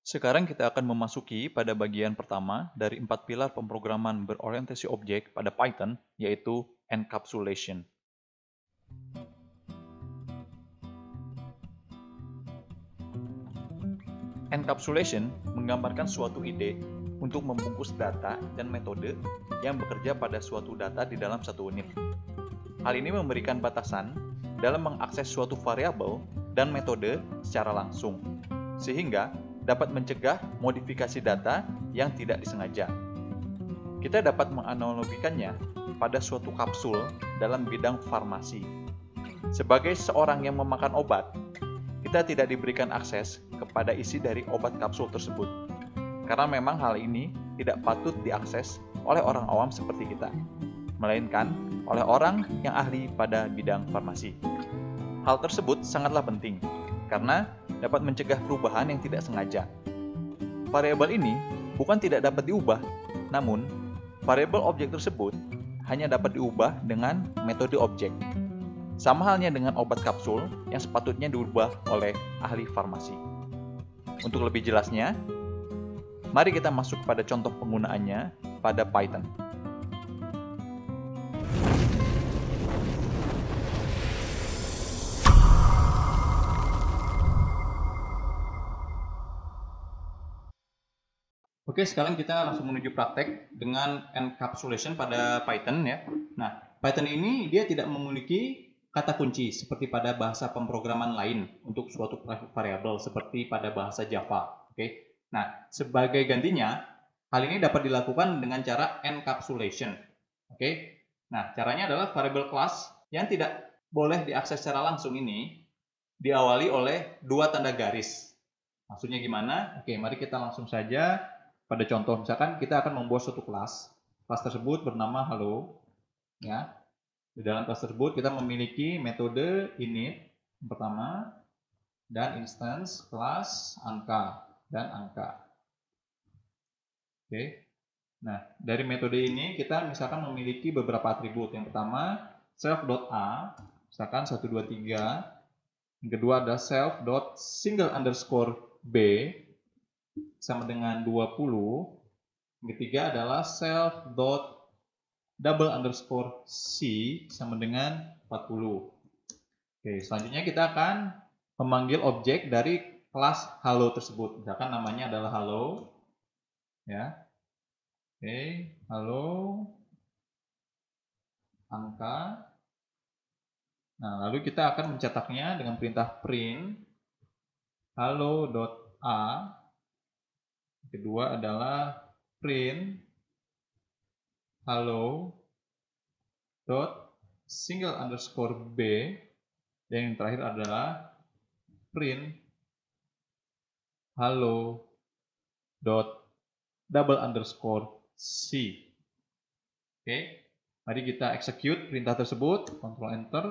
Sekarang kita akan memasuki pada bagian pertama dari 4 pilar pemrograman berorientasi objek pada Python, yaitu encapsulation. Encapsulation menggambarkan suatu ide untuk membungkus data dan metode yang bekerja pada suatu data di dalam satu unit. Hal ini memberikan batasan dalam mengakses suatu variabel dan metode secara langsung, sehingga dapat mencegah modifikasi data yang tidak disengaja. Kita dapat menganalogikannya pada suatu kapsul dalam bidang farmasi. Sebagai seorang yang memakan obat, kita tidak diberikan akses kepada isi dari obat kapsul tersebut, karena memang hal ini tidak patut diakses oleh orang awam seperti kita, melainkan oleh orang yang ahli pada bidang farmasi. Hal tersebut sangatlah penting, karena dapat mencegah perubahan yang tidak sengaja. Variabel ini bukan tidak dapat diubah, namun variabel objek tersebut hanya dapat diubah dengan metode objek. Sama halnya dengan obat kapsul yang sepatutnya diubah oleh ahli farmasi. Untuk lebih jelasnya, mari kita masuk pada contoh penggunaannya pada Python. Oke, sekarang kita langsung menuju praktek dengan encapsulation pada Python ya. Nah, Python ini dia tidak memiliki kata kunci seperti pada bahasa pemrograman lain untuk suatu variabel seperti pada bahasa Java. Oke. Nah, sebagai gantinya, hal ini dapat dilakukan dengan cara encapsulation. Oke. Nah, caranya adalah variabel class yang tidak boleh diakses secara langsung ini diawali oleh dua tanda garis. Maksudnya gimana? Oke, mari kita langsung saja pada contoh. Misalkan kita akan membuat suatu kelas. Kelas tersebut bernama hello. Ya. Di dalam kelas tersebut kita memiliki metode init yang pertama dan instance kelas angka dan angka. Oke. Nah, dari metode ini kita misalkan memiliki beberapa atribut. Yang pertama self.a, misalkan 1 2 3. Yang kedua ada self.single_b sama dengan 20. Yang ketiga adalah self.double_c sama dengan 40. Oke, selanjutnya kita akan memanggil objek dari kelas hello tersebut. Misalkan namanya adalah hello. Ya. Oke, hello angka. Nah, lalu kita akan mencetaknya dengan perintah print hello.a. Kedua adalah print hello dot single_b, dan yang terakhir adalah print hello dot double_c. Oke, mari kita execute perintah tersebut, Ctrl Enter.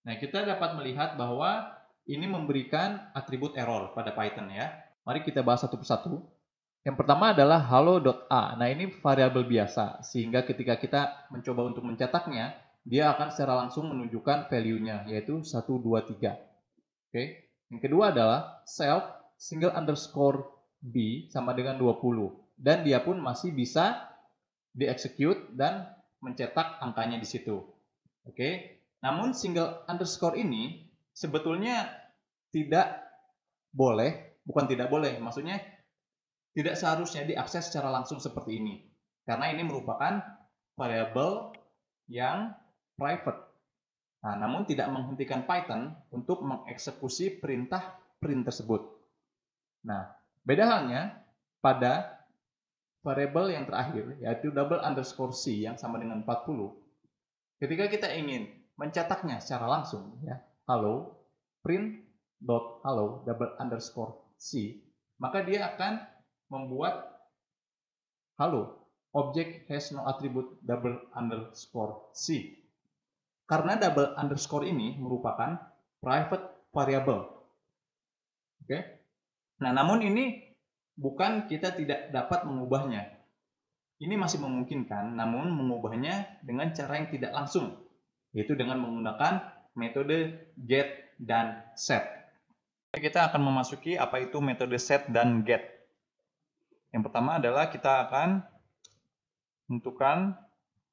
Nah, kita dapat melihat bahwa ini memberikan atribut error pada Python ya. Mari kita bahas satu persatu. Yang pertama adalah hello.a. Nah, ini variabel biasa, sehingga ketika kita mencoba untuk mencetaknya, dia akan secara langsung menunjukkan value-nya, yaitu 1, 2, 3. Oke. Yang kedua adalah self single_b sama dengan 20. Dan dia pun masih bisa dieksekut dan mencetak angkanya di situ. Oke. Namun single underscore ini sebetulnya tidak boleh, bukan tidak boleh, maksudnya tidak seharusnya diakses secara langsung seperti ini. Karena ini merupakan variabel yang private. Nah, namun tidak menghentikan Python untuk mengeksekusi perintah print tersebut. Nah, beda halnya pada variabel yang terakhir, yaitu double_c yang sama dengan 40. Ketika kita ingin mencetaknya secara langsung, ya, hello, print.hello double_c, maka dia akan membuat hello, object has no attribute double_c. Karena double_ ini merupakan private variable. Oke. Nah, namun ini bukan kita tidak dapat mengubahnya. Ini masih memungkinkan, namun mengubahnya dengan cara yang tidak langsung, yaitu dengan menggunakan metode get dan set. Kita akan memasuki apa itu metode set dan get. Yang pertama adalah kita akan menentukan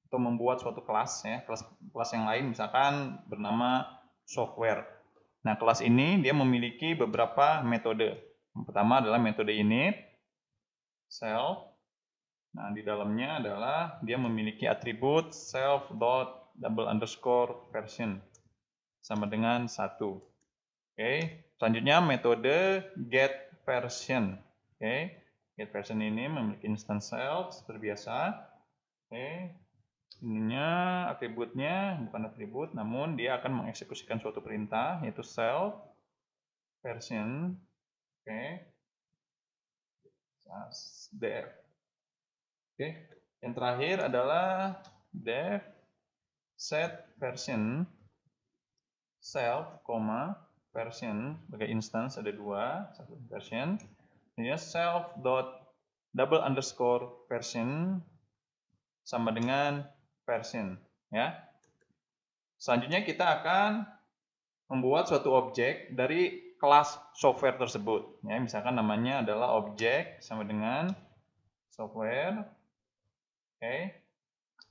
atau membuat suatu kelas, ya, kelas yang lain misalkan bernama software. Nah, kelas ini dia memiliki beberapa metode. Yang pertama adalah metode init, self. Nah, di dalamnya adalah dia memiliki atribut self.double_version sama dengan 1. Oke, selanjutnya metode getVersion. Oke, getVersion ini memiliki instance self seperti biasa. Oke, ininya atributnya bukan atribut, namun dia akan mengeksekusikan suatu perintah yaitu self_version. Oke, def. Oke, yang terakhir adalah def set version self, version sebagai instance ada dua, satu version. Ini self.double_version sama dengan version, ya. Selanjutnya kita akan membuat suatu objek dari kelas software tersebut, ya. Misalkan namanya adalah objek sama dengan software. Oke.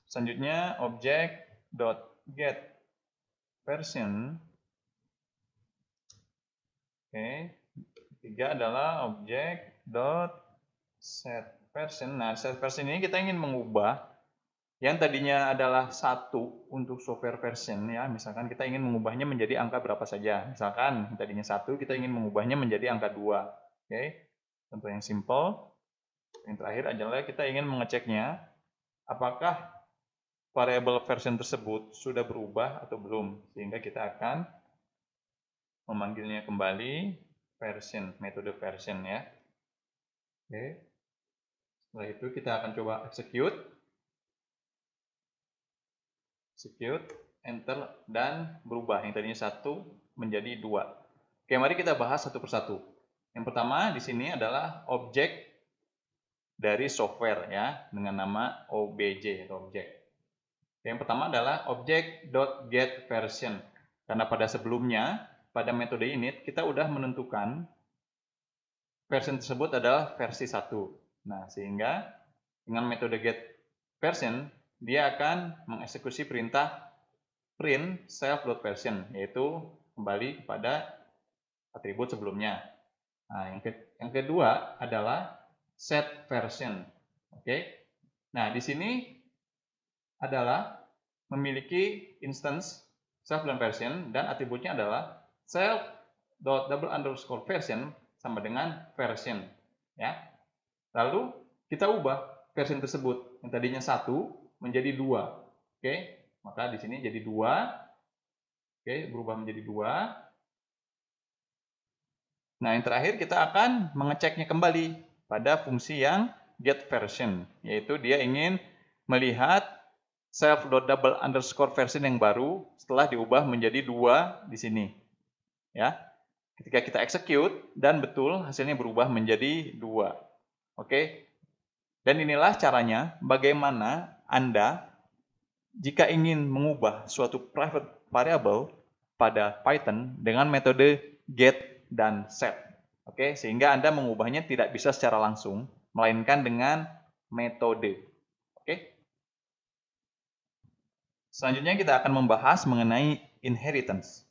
Selanjutnya objek.getVersion. Oke. Ketiga adalah objek.setVersion. Nah, setVersion ini kita ingin mengubah yang tadinya adalah 1 untuk software version, ya. Misalkan kita ingin mengubahnya menjadi angka berapa saja. Misalkan tadinya 1, kita ingin mengubahnya menjadi angka 2. Oke. Contoh yang simple. Yang terakhir adalah kita ingin mengeceknya apakah variabel version tersebut sudah berubah atau belum. Sehingga kita akan memanggilnya kembali version, metode version, ya. Oke. Setelah itu kita akan coba execute, enter, dan berubah. Yang tadinya 1 menjadi 2. Oke, mari kita bahas satu persatu. Yang pertama di sini adalah objek dari software, ya, dengan nama obj atau objek. Yang pertama adalah objek.getVersion. Karena pada sebelumnya, pada metode init, kita sudah menentukan version tersebut adalah versi 1. Nah, sehingga dengan metode getVersion, dia akan mengeksekusi perintah print self.version, yaitu kembali kepada atribut sebelumnya. Nah, yang kedua adalah setVersion. Oke. Nah, di sini adalah memiliki instance self.version dan atributnya adalah self.double_version sama dengan version, ya. Lalu kita ubah version tersebut yang tadinya 1 menjadi 2. Oke, maka di sini jadi 2. Oke, berubah menjadi 2. Nah, yang terakhir kita akan mengeceknya kembali pada fungsi yang getVersion, yaitu dia ingin melihat self.double_version yang baru setelah diubah menjadi 2 di sini, ya. Ketika kita execute dan betul hasilnya berubah menjadi 2. Oke. Dan inilah caranya bagaimana Anda jika ingin mengubah suatu private variable pada Python dengan metode get dan set. Oke, sehingga Anda mengubahnya tidak bisa secara langsung, melainkan dengan metode. Oke. Selanjutnya kita akan membahas mengenai inheritance.